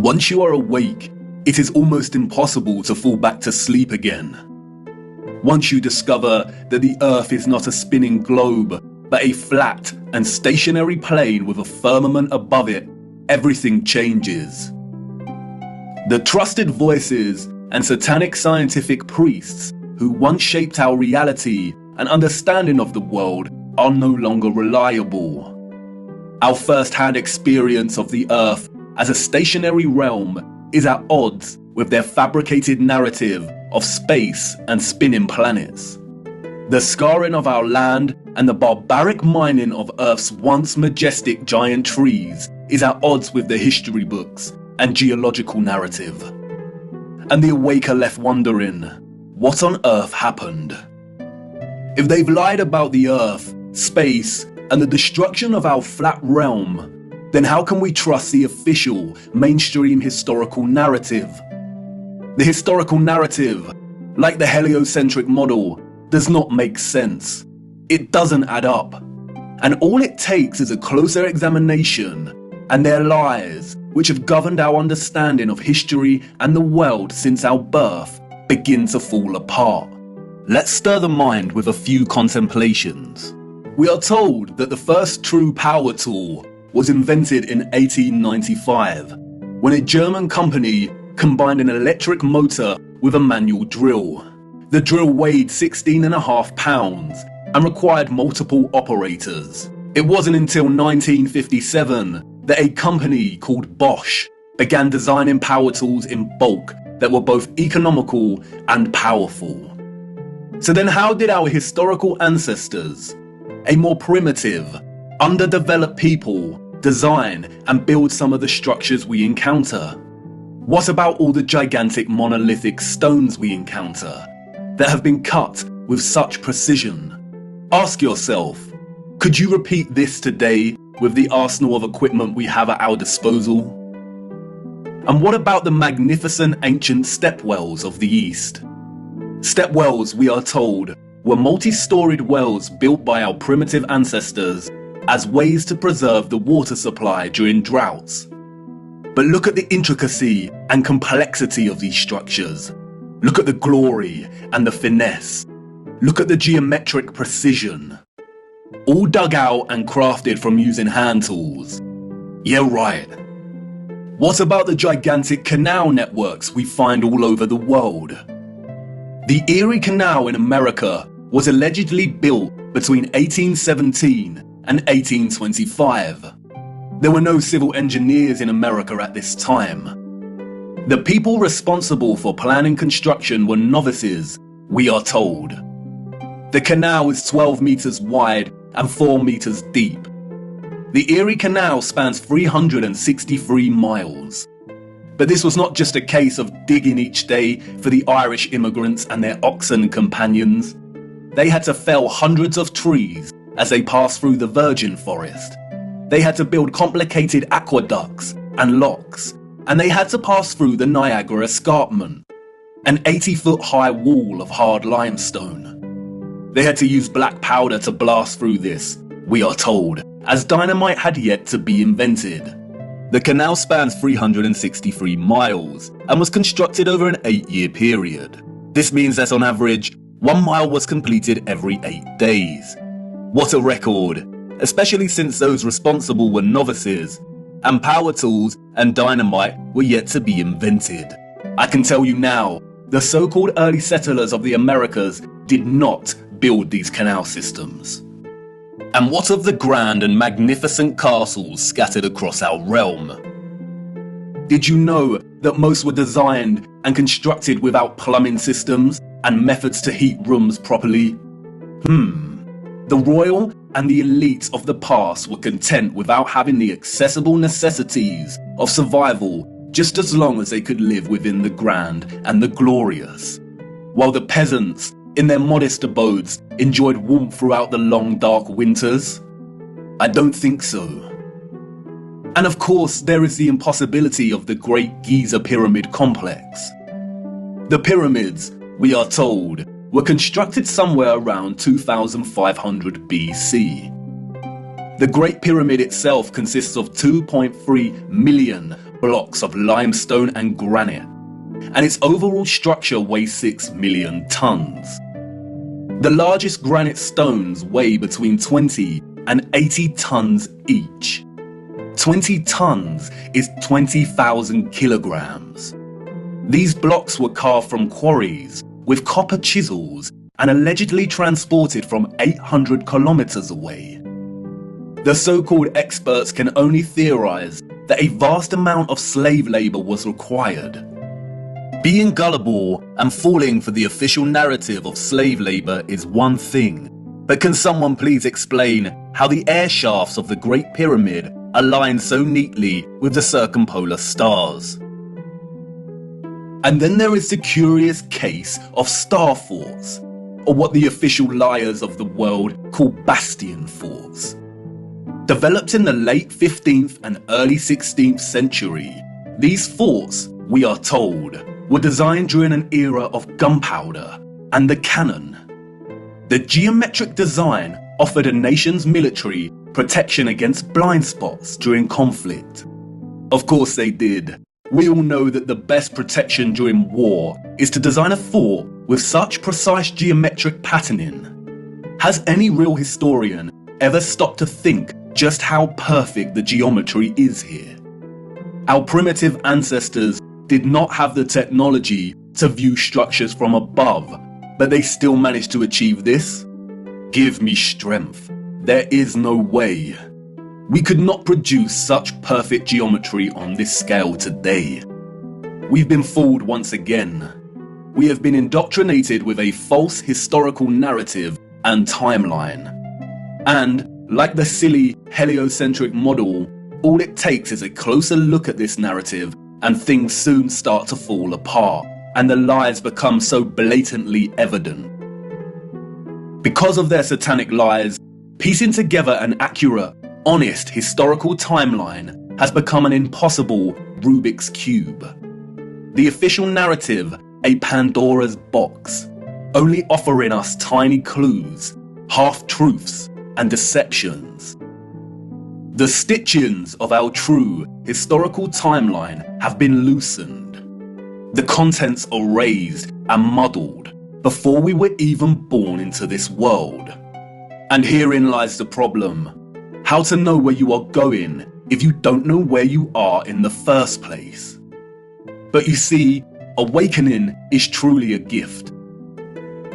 Once you are awake, it is almost impossible to fall back to sleep again. Once you discover that the Earth is not a spinning globe, but a flat and stationary plane with a firmament above it, everything changes. The trusted voices and satanic scientific priests who once shaped our reality and understanding of the world are no longer reliable. Our first-hand experience of the Earth as a stationary realm is at odds with their fabricated narrative of space and spinning planets. The scarring of our land and the barbaric mining of Earth's once majestic giant trees is at odds with the history books and geological narrative. And the awake are left wondering, what on earth happened? If they've lied about the Earth, space, and the destruction of our flat realm, then how can we trust the official, mainstream historical narrative? The historical narrative, like the heliocentric model, does not make sense. It doesn't add up. And all it takes is a closer examination, and their lies, which have governed our understanding of history and the world since our birth, begin to fall apart. Let's stir the mind with a few contemplations. We are told that the first true power tool was invented in 1895, when a German company combined an electric motor with a manual drill. The drill weighed 16.5 pounds and required multiple operators. It wasn't until 1957 that a company called Bosch began designing power tools in bulk that were both economical and powerful. So then how did our historical ancestors, a more primitive, underdeveloped people, design and build some of the structures we encounter? What about all the gigantic monolithic stones we encounter that have been cut with such precision? Ask yourself, could you repeat this today with the arsenal of equipment we have at our disposal? And what about the magnificent ancient stepwells of the East? Stepwells, we are told, were multi-storied wells built by our primitive ancestors as ways to preserve the water supply during droughts. But look at the intricacy and complexity of these structures. Look at the glory and the finesse. Look at the geometric precision. All dug out and crafted from using hand tools. Yeah, right. What about the gigantic canal networks we find all over the world? The Erie Canal in America was allegedly built between 1817 and 1825. There were no civil engineers in America at this time. The people responsible for planning construction were novices, we are told. The canal is 12 meters wide and 4 meters deep. The Erie Canal spans 363 miles. But this was not just a case of digging each day for the Irish immigrants and their oxen companions. They had to fell hundreds of trees as they passed through the virgin forest. They had to build complicated aqueducts and locks, and they had to pass through the Niagara Escarpment, an 80-foot high wall of hard limestone. They had to use black powder to blast through this, we are told, as dynamite had yet to be invented. The canal spans 363 miles and was constructed over an 8-year period. This means that on average, 1 mile was completed every 8 days. What a record, especially since those responsible were novices, and power tools and dynamite were yet to be invented. I can tell you now, the so-called early settlers of the Americas did not build these canal systems. And what of the grand and magnificent castles scattered across our realm? Did you know that most were designed and constructed without plumbing systems and methods to heat rooms properly? The royal and the elite of the past were content without having the accessible necessities of survival just as long as they could live within the grand and the glorious, while the peasants, in their modest abodes, enjoyed warmth throughout the long dark winters? I don't think so. And of course, there is the impossibility of the Great Giza Pyramid Complex. The pyramids, we are told, were constructed somewhere around 2500 BC. The Great Pyramid itself consists of 2.3 million blocks of limestone and granite, and its overall structure weighs 6 million tons. The largest granite stones weigh between 20 and 80 tons each. 20 tons is 20,000 kilograms. These blocks were carved from quarries with copper chisels and allegedly transported from 800 kilometers away. The so-called experts can only theorize that a vast amount of slave labor was required. Being gullible and falling for the official narrative of slave labor is one thing, but can someone please explain how the air shafts of the Great Pyramid align so neatly with the circumpolar stars? And then there is the curious case of star forts, or what the official liars of the world call bastion forts. Developed in the late 15th and early 16th century, these forts, we are told, were designed during an era of gunpowder and the cannon. The geometric design offered a nation's military protection against blind spots during conflict. Of course they did. We all know that the best protection during war is to design a fort with such precise geometric patterning. Has any real historian ever stopped to think just how perfect the geometry is here? Our primitive ancestors did not have the technology to view structures from above, but they still managed to achieve this? Give me strength. There is no way. We could not produce such perfect geometry on this scale today. We've been fooled once again. We have been indoctrinated with a false historical narrative and timeline. And, like the silly heliocentric model, all it takes is a closer look at this narrative and things soon start to fall apart, and the lies become so blatantly evident. Because of their satanic lies, piecing together an accurate, honest historical timeline has become an impossible Rubik's Cube. The official narrative, a Pandora's box, only offering us tiny clues, half-truths, and deceptions. The stitchings of our true historical timeline have been loosened. The contents erased and muddled before we were even born into this world. And herein lies the problem. How to know where you are going if you don't know where you are in the first place? But you see, awakening is truly a gift.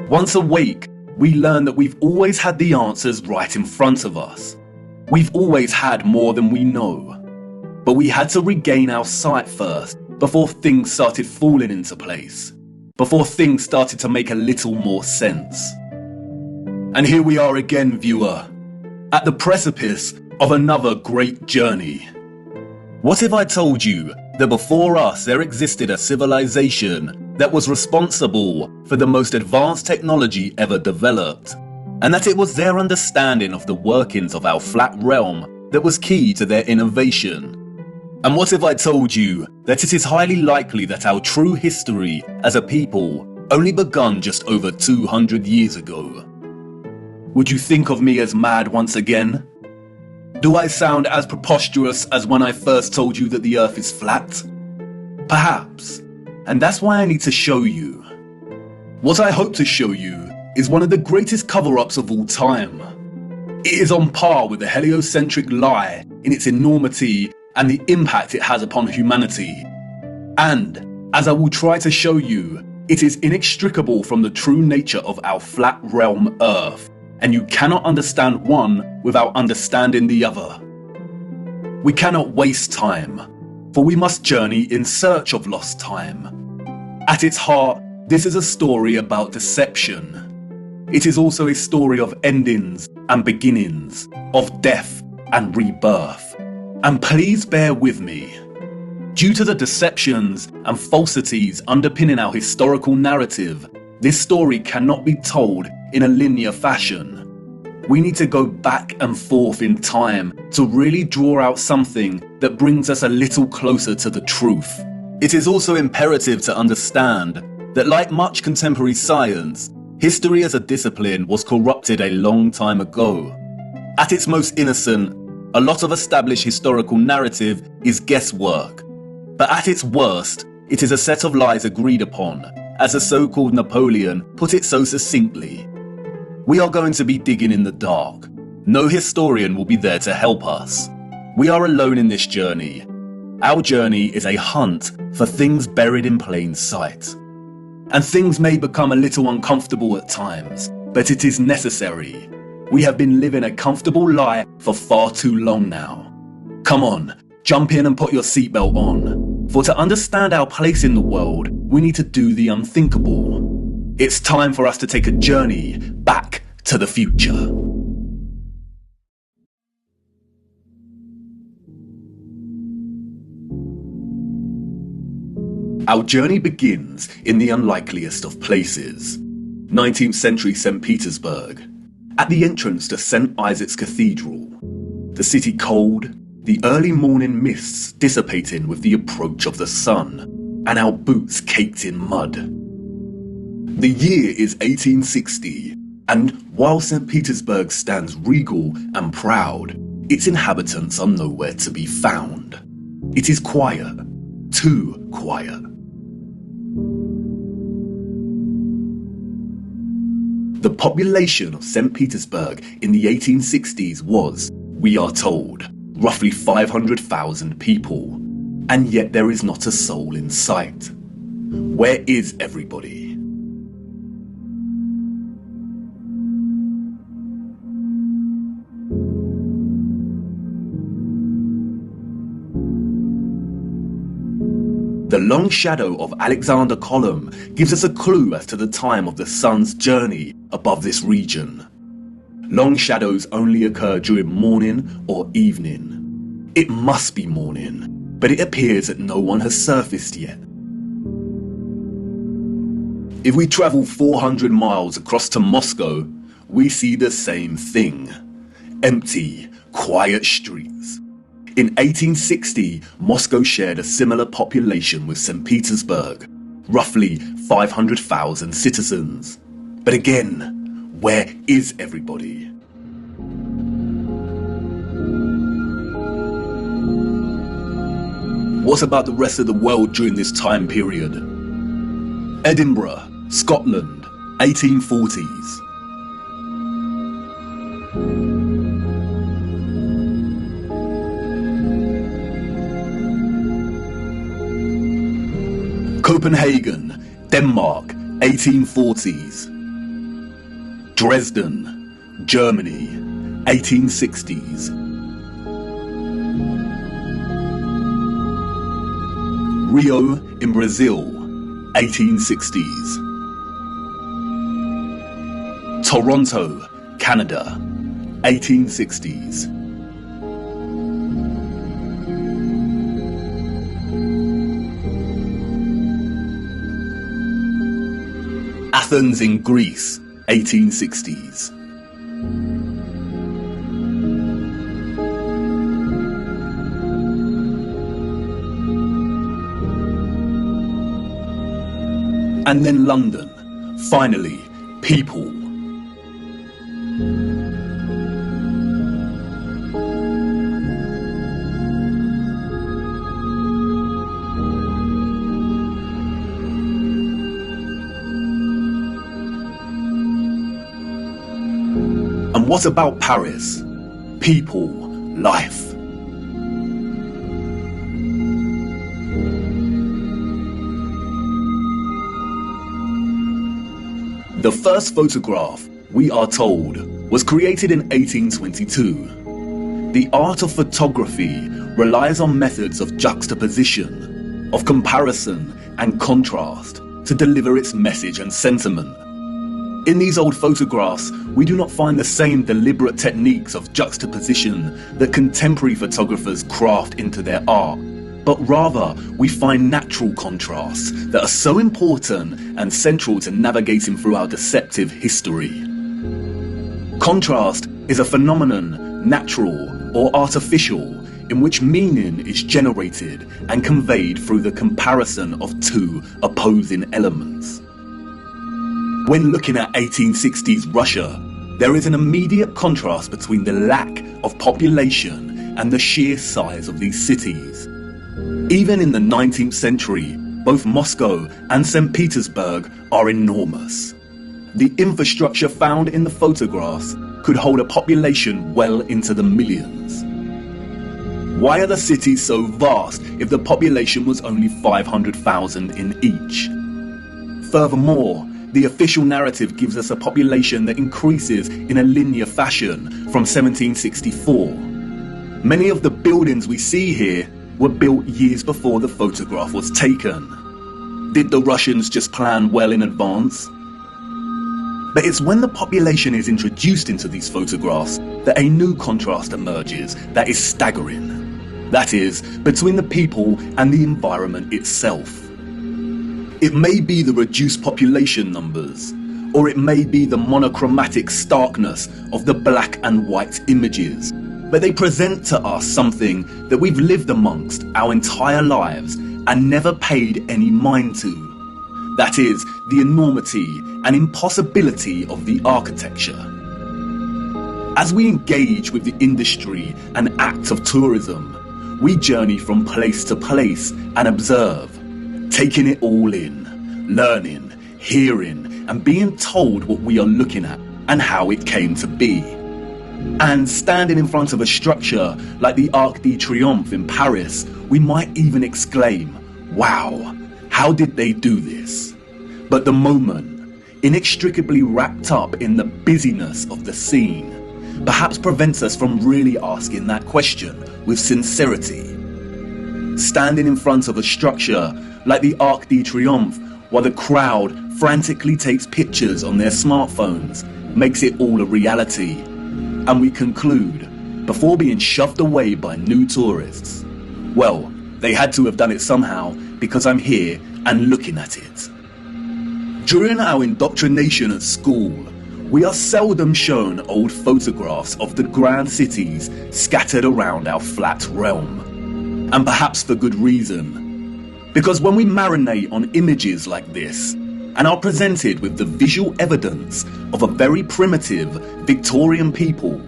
Once awake, we learn that we've always had the answers right in front of us. We've always had more than we know. But we had to regain our sight first before things started falling into place. Before things started to make a little more sense. And here we are again, viewer, at the precipice of another great journey. What if I told you that before us there existed a civilization that was responsible for the most advanced technology ever developed, and that it was their understanding of the workings of our flat realm that was key to their innovation? And what if I told you that it is highly likely that our true history as a people only begun just over 200 years ago? Would you think of me as mad once again? Do I sound as preposterous as when I first told you that the earth is flat? Perhaps, and that's why I need to show you. What I hope to show you is one of the greatest cover-ups of all time. It is on par with the heliocentric lie in its enormity and the impact it has upon humanity. And, as I will try to show you, it is inextricable from the true nature of our flat realm Earth, and you cannot understand one without understanding the other. We cannot waste time, for we must journey in search of lost time. At its heart, this is a story about deception. It is also a story of endings and beginnings, of death and rebirth. And please bear with me. Due to the deceptions and falsities underpinning our historical narrative, this story cannot be told in a linear fashion. We need to go back and forth in time to really draw out something that brings us a little closer to the truth. It is also imperative to understand that, like much contemporary science, history as a discipline was corrupted a long time ago. At its most innocent, a lot of established historical narrative is guesswork. But at its worst, it is a set of lies agreed upon, as the so-called Napoleon put it so succinctly. We are going to be digging in the dark. No historian will be there to help us. We are alone in this journey. Our journey is a hunt for things buried in plain sight. And things may become a little uncomfortable at times, but it is necessary. We have been living a comfortable lie for far too long now. Come on, jump in and put your seatbelt on. For to understand our place in the world, we need to do the unthinkable. It's time for us to take a journey back to the future. Our journey begins in the unlikeliest of places, 19th century St. Petersburg, at the entrance to St. Isaac's Cathedral. The city cold, the early morning mists dissipating with the approach of the sun, and our boots caked in mud. The year is 1860, and while St. Petersburg stands regal and proud, its inhabitants are nowhere to be found. It is quiet, too quiet. The population of St. Petersburg in the 1860s was, we are told, roughly 500,000 people, and yet there is not a soul in sight. Where is everybody? The long shadow of Alexander Column gives us a clue as to the time of the sun's journey above this region. Long shadows only occur during morning or evening. It must be morning, but it appears that no one has surfaced yet. If we travel 400 miles across to Moscow, we see the same thing. Empty, quiet streets. In 1860, Moscow shared a similar population with St. Petersburg, roughly 500,000 citizens. But again, where is everybody? What about the rest of the world during this time period? Edinburgh, Scotland, 1840s. Copenhagen, Denmark, 1840s. Dresden, Germany, 1860s. Rio in Brazil, 1860s. Toronto, Canada, 1860s. Athens in Greece, 1860s. And then London, finally, people. And what about Paris? People, life. The first photograph, we are told, was created in 1822. The art of photography relies on methods of juxtaposition, of comparison and contrast to deliver its message and sentiment. In these old photographs, we do not find the same deliberate techniques of juxtaposition that contemporary photographers craft into their art, but rather we find natural contrasts that are so important and central to navigating through our deceptive history. Contrast is a phenomenon, natural or artificial, in which meaning is generated and conveyed through the comparison of two opposing elements. When looking at 1860s Russia, there is an immediate contrast between the lack of population and the sheer size of these cities. Even in the 19th century, both Moscow and St. Petersburg are enormous. The infrastructure found in the photographs could hold a population well into the millions. Why are the cities so vast if the population was only 500,000 in each? Furthermore, the official narrative gives us a population that increases in a linear fashion from 1764. Many of the buildings we see here were built years before the photograph was taken. Did the Russians just plan well in advance? But it's when the population is introduced into these photographs that a new contrast emerges that is staggering. That is, between the people and the environment itself. It may be the reduced population numbers, or it may be the monochromatic starkness of the black and white images, but they present to us something that we've lived amongst our entire lives and never paid any mind to. That is, the enormity and impossibility of the architecture. As we engage with the industry and act of tourism, we journey from place to place and observe, taking it all in, learning, hearing, and being told what we are looking at and how it came to be. And standing in front of a structure like the Arc de Triomphe in Paris, we might even exclaim, "Wow, how did they do this?" But the moment, inextricably wrapped up in the busyness of the scene, perhaps prevents us from really asking that question with sincerity. Standing in front of a structure like the Arc de Triomphe while the crowd frantically takes pictures on their smartphones makes it all a reality. And we conclude, before being shoved away by new tourists, well, they had to have done it somehow because I'm here and looking at it. During our indoctrination at school, we are seldom shown old photographs of the grand cities scattered around our flat realm. And perhaps for good reason. Because when we marinate on images like this, and are presented with the visual evidence of a very primitive Victorian people,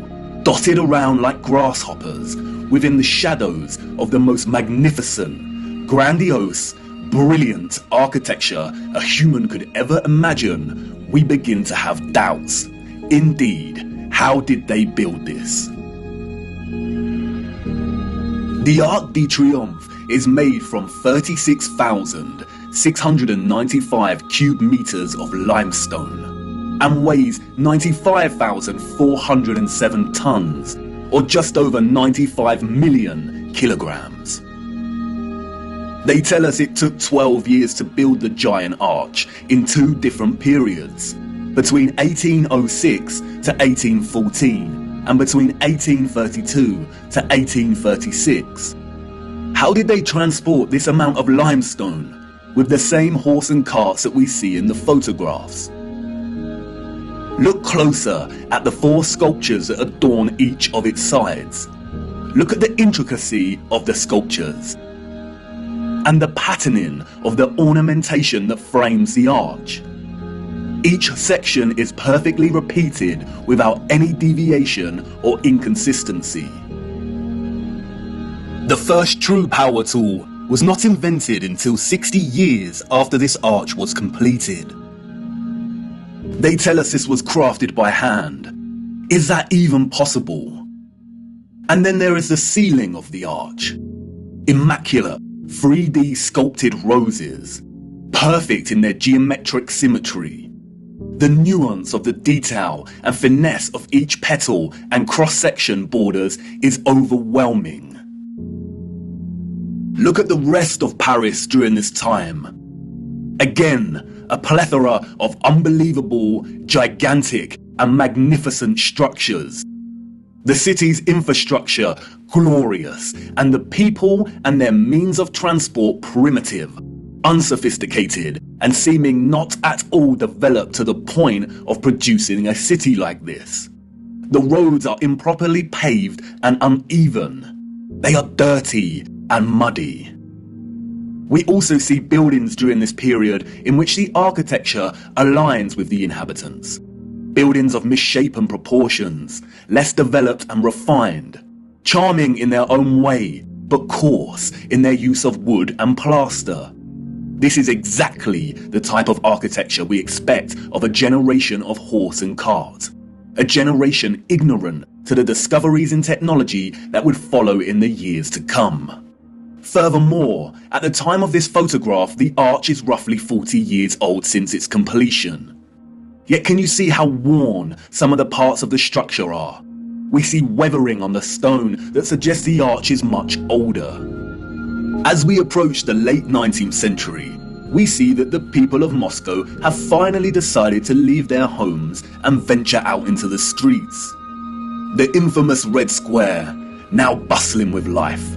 dotted around like grasshoppers within the shadows of the most magnificent, grandiose, brilliant architecture a human could ever imagine, we begin to have doubts. Indeed, how did they build this? The Arc de Triomphe is made from 36,695 cubic meters of limestone and weighs 95,407 tons, or just over 95 million kilograms. They tell us it took 12 years to build the giant arch in two different periods, between 1806 to 1814 and between 1832 to 1836. How did they transport this amount of limestone with the same horse and carts that we see in the photographs? Look closer at the four sculptures that adorn each of its sides. Look at the intricacy of the sculptures and the patterning of the ornamentation that frames the arch. Each section is perfectly repeated without any deviation or inconsistency. The first true power tool was not invented until 60 years after this arch was completed. They tell us this was crafted by hand. Is that even possible? And then there is the ceiling of the arch. Immaculate 3D sculpted roses, perfect in their geometric symmetry. The nuance of the detail and finesse of each petal and cross-section borders is overwhelming. Look at the rest of Paris during this time. Again, a plethora of unbelievable, gigantic and magnificent structures. The city's infrastructure glorious, and the people and their means of transport primitive, unsophisticated, and seeming not at all developed to the point of producing a city like this. The roads are improperly paved and uneven. They are dirty and muddy. We also see buildings during this period in which the architecture aligns with the inhabitants. Buildings of misshapen proportions, less developed and refined, charming in their own way, but coarse in their use of wood and plaster. This is exactly the type of architecture we expect of a generation of horse and cart. A generation ignorant to the discoveries in technology that would follow in the years to come. Furthermore, at the time of this photograph, the arch is roughly 40 years old since its completion. Yet can you see how worn some of the parts of the structure are? We see weathering on the stone that suggests the arch is much older. As we approach the late 19th century, we see that the people of Moscow have finally decided to leave their homes and venture out into the streets. The infamous Red Square, now bustling with life.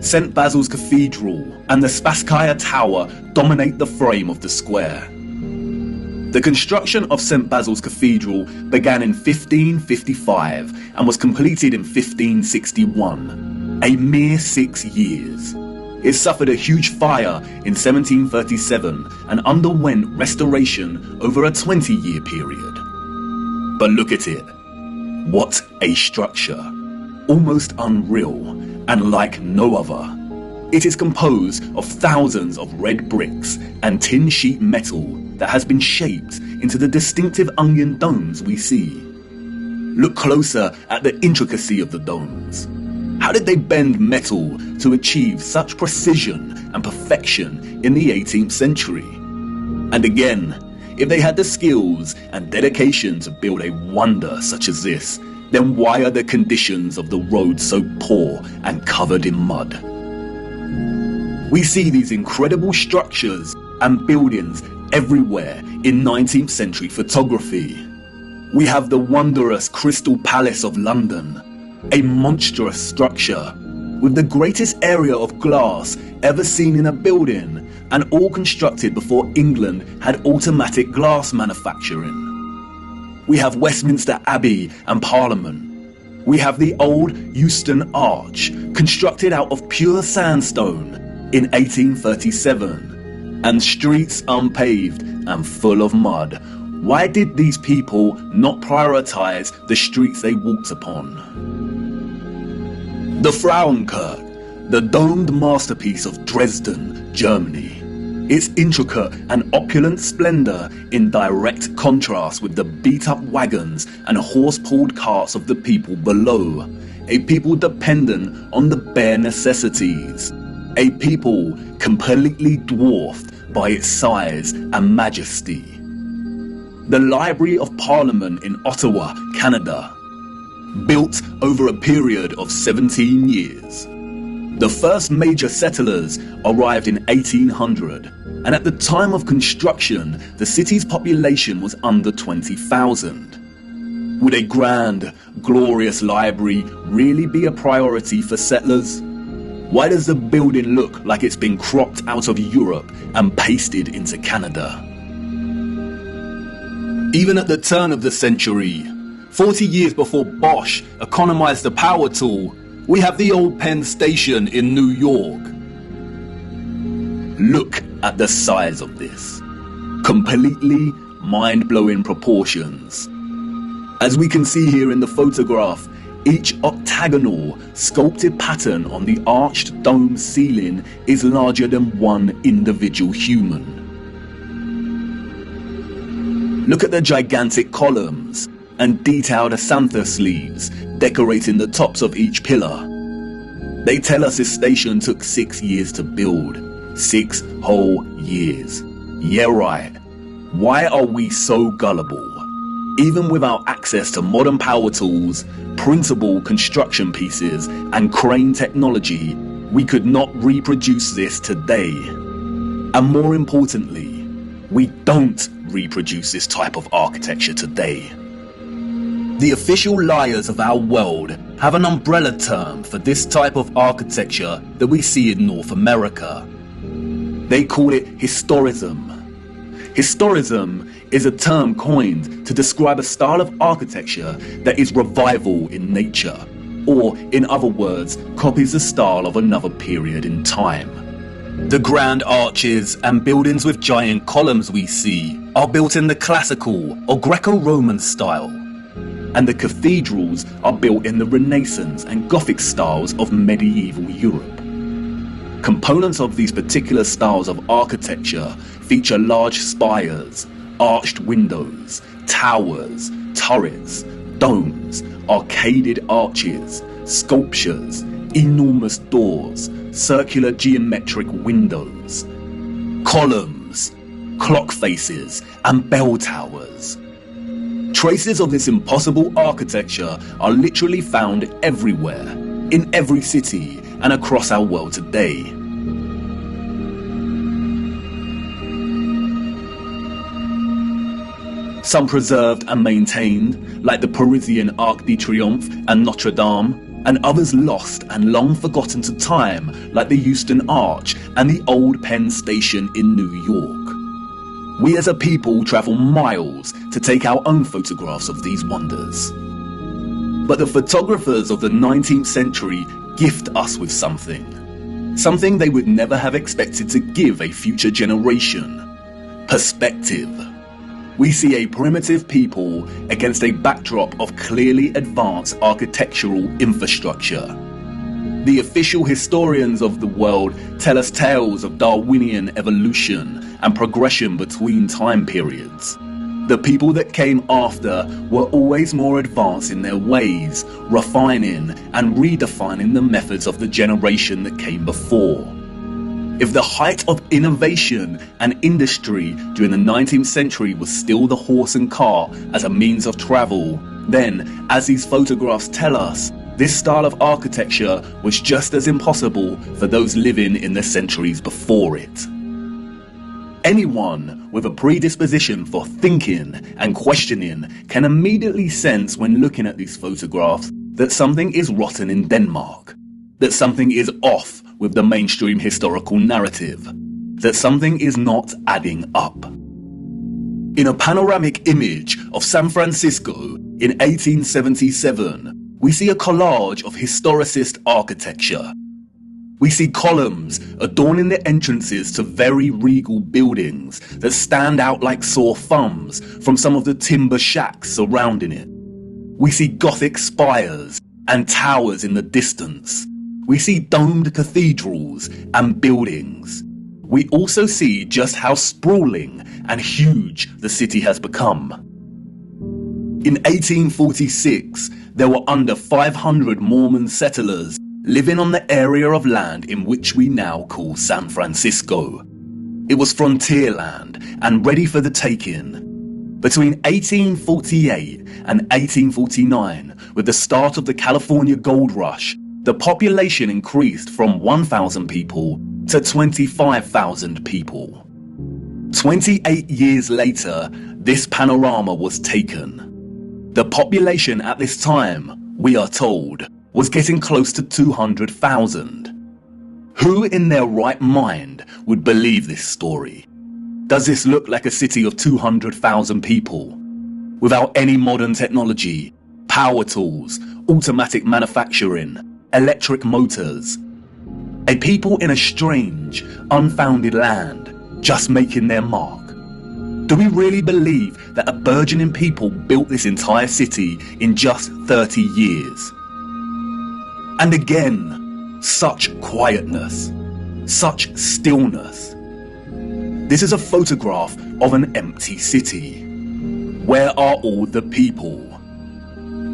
St. Basil's Cathedral and the Spasskaya Tower dominate the frame of the square. The construction of St. Basil's Cathedral began in 1555 and was completed in 1561, a mere 6 years. It suffered a huge fire in 1737 and underwent restoration over a 20-year period. But look at it. What a structure. Almost unreal and like no other. It is composed of thousands of red bricks and tin sheet metal that has been shaped into the distinctive onion domes we see. Look closer at the intricacy of the domes. How did they bend metal to achieve such precision and perfection in the 18th century? And again, if they had the skills and dedication to build a wonder such as this, then why are the conditions of the road so poor and covered in mud? We see these incredible structures and buildings everywhere in 19th century photography. We have the wondrous Crystal Palace of London, a monstrous structure with the greatest area of glass ever seen in a building, and all constructed before England had automatic glass manufacturing. We have Westminster Abbey and Parliament. We have the old Euston Arch, constructed out of pure sandstone in 1837, and streets unpaved and full of mud. Why did these people not prioritize the streets they walked upon? The Frauenkirche, the domed masterpiece of Dresden, Germany. Its intricate and opulent splendor in direct contrast with the beat-up wagons and horse-pulled carts of the people below, a people dependent on the bare necessities, a people completely dwarfed by its size and majesty. The Library of Parliament in Ottawa, Canada, built over a period of 17 years. The first major settlers arrived in 1800, and at the time of construction, the city's population was under 20,000. Would a grand, glorious library really be a priority for settlers? Why does the building look like it's been cropped out of Europe and pasted into Canada? Even at the turn of the century, 40 years before Bosch economized the power tool, we have the old Penn Station in New York. Look at the size of this. Completely mind-blowing proportions. As we can see here in the photograph, each octagonal, sculpted pattern on the arched dome ceiling is larger than one individual human. Look at the gigantic columns and detailed acanthus leaves decorating the tops of each pillar. They tell us this station took 6 years to build. 6 whole years. Yeah, right. Why are we so gullible? Even without access to modern power tools, printable construction pieces, and crane technology, we could not reproduce this today. And more importantly, we don't reproduce this type of architecture today. The official liars of our world have an umbrella term for this type of architecture that we see in North America. They call it historicism. Historicism is a term coined to describe a style of architecture that is revival in nature, or in other words, copies the style of another period in time. The grand arches and buildings with giant columns we see are built in the classical or Greco-Roman style, and the cathedrals are built in the Renaissance and Gothic styles of medieval Europe. Components of these particular styles of architecture feature large spires, arched windows, towers, turrets, domes, arcaded arches, sculptures, enormous doors, circular geometric windows, columns, clock faces, and bell towers. Traces of this impossible architecture are literally found everywhere, in every city and across our world today. Some preserved and maintained, like the Parisian Arc de Triomphe and Notre Dame, and others lost and long forgotten to time, like the Euston Arch and the Old Penn Station in New York. We as a people travel miles to take our own photographs of these wonders. But the photographers of the 19th century gift us with something they would never have expected to give a future generation: perspective. We see a primitive people against a backdrop of clearly advanced architectural infrastructure. The official historians of the world tell us tales of Darwinian evolution and progression between time periods. The people that came after were always more advanced in their ways, refining and redefining the methods of the generation that came before. If the height of innovation and industry during the 19th century was still the horse and car as a means of travel, then, as these photographs tell us, this style of architecture was just as impossible for those living in the centuries before it. Anyone with a predisposition for thinking and questioning can immediately sense when looking at these photographs that something is rotten in Denmark, that something is off with the mainstream historical narrative, that something is not adding up. In a panoramic image of San Francisco in 1877, we see a collage of historicist architecture. We see columns adorning the entrances to very regal buildings that stand out like sore thumbs from some of the timber shacks surrounding it. We see Gothic spires and towers in the distance. We see domed cathedrals and buildings. We also see just how sprawling and huge the city has become. In 1846, there were under 500 Mormon settlers living on the area of land in which we now call San Francisco. It was frontier land and ready for the taking. Between 1848 and 1849, with the start of the California Gold Rush, the population increased from 1,000 people to 25,000 people. 28 years later, this panorama was taken. The population at this time, we are told, was getting close to 200,000. Who in their right mind would believe this story? Does this look like a city of 200,000 people? Without any modern technology, power tools, automatic manufacturing, electric motors. A people in a strange, unfounded land, just making their mark. Do we really believe that a burgeoning people built this entire city in just 30 years? And again, such quietness, such stillness. This is a photograph of an empty city. Where are all the people?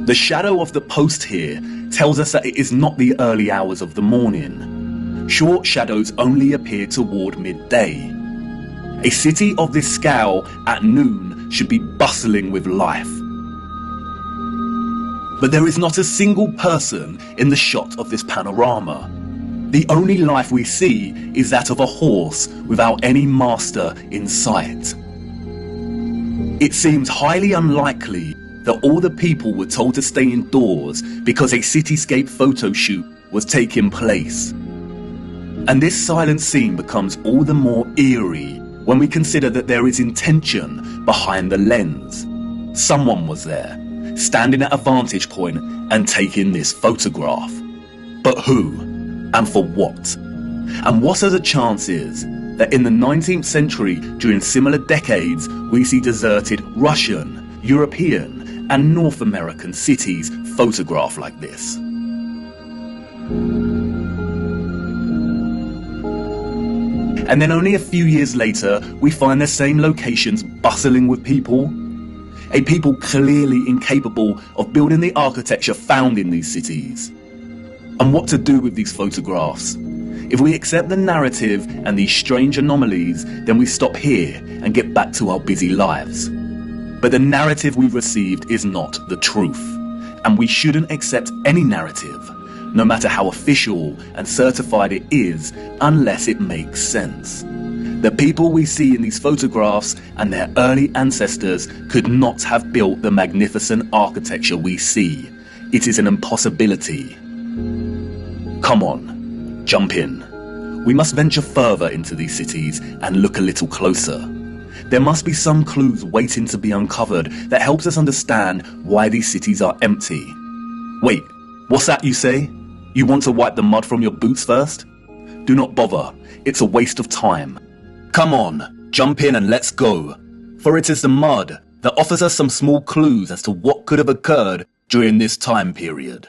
The shadow of the post here tells us that it is not the early hours of the morning. Short shadows only appear toward midday. A city of this scale at noon should be bustling with life. But there is not a single person in the shot of this panorama. The only life we see is that of a horse without any master in sight. It seems highly unlikely that all the people were told to stay indoors because a cityscape photo shoot was taking place. And this silent scene becomes all the more eerie when we consider that there is intention behind the lens. Someone was there, standing at a vantage point and taking this photograph. But who? And for what? And what are the chances that in the 19th century, during similar decades, we see deserted Russian, European, and North American cities photographed like this? And then only a few years later, we find the same locations bustling with people. A people clearly incapable of building the architecture found in these cities. And what to do with these photographs? If we accept the narrative and these strange anomalies, then we stop here and get back to our busy lives. But the narrative we've received is not the truth, and we shouldn't accept any narrative, no matter how official and certified it is, unless it makes sense. The people we see in these photographs and their early ancestors could not have built the magnificent architecture we see. It is an impossibility. Come on, jump in. We must venture further into these cities and look a little closer. There must be some clues waiting to be uncovered that helps us understand why these cities are empty. Wait, what's that you say? You want to wipe the mud from your boots first? Do not bother, it's a waste of time. Come on, jump in and let's go. For it is the mud that offers us some small clues as to what could have occurred during this time period.